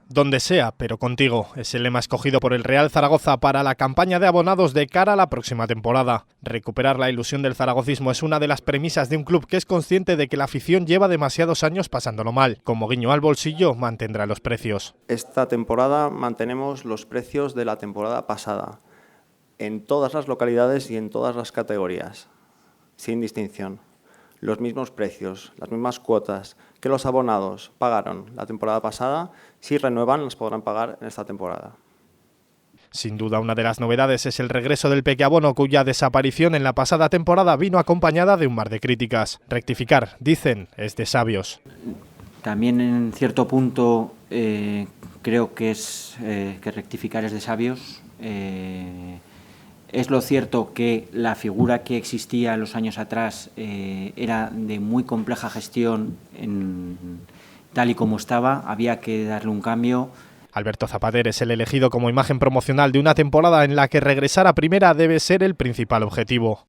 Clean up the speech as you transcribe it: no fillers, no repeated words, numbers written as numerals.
Donde sea, pero contigo, es el lema escogido por el Real Zaragoza para la campaña de abonados de cara a la próxima temporada. Recuperar la ilusión del zaragocismo es una de las premisas de un club que es consciente de que la afición lleva demasiados años pasándolo mal. Como guiño al bolsillo, mantendrá los precios. Esta temporada mantenemos los precios de la temporada pasada, en todas las localidades y en todas las categorías, sin distinción. Los mismos precios, las mismas cuotas que los abonados pagaron la temporada pasada, si renuevan las podrán pagar en esta temporada. Sin duda, una de las novedades es el regreso del pequeabono, cuya desaparición en la pasada temporada vino acompañada de un mar de críticas. Rectificar, dicen, es de sabios. También en cierto punto creo que rectificar es de sabios. Es lo cierto que la figura que existía los años atrás era de muy compleja gestión tal y como estaba, había que darle un cambio. Alberto Zapater es el elegido como imagen promocional de una temporada en la que regresar a primera debe ser el principal objetivo.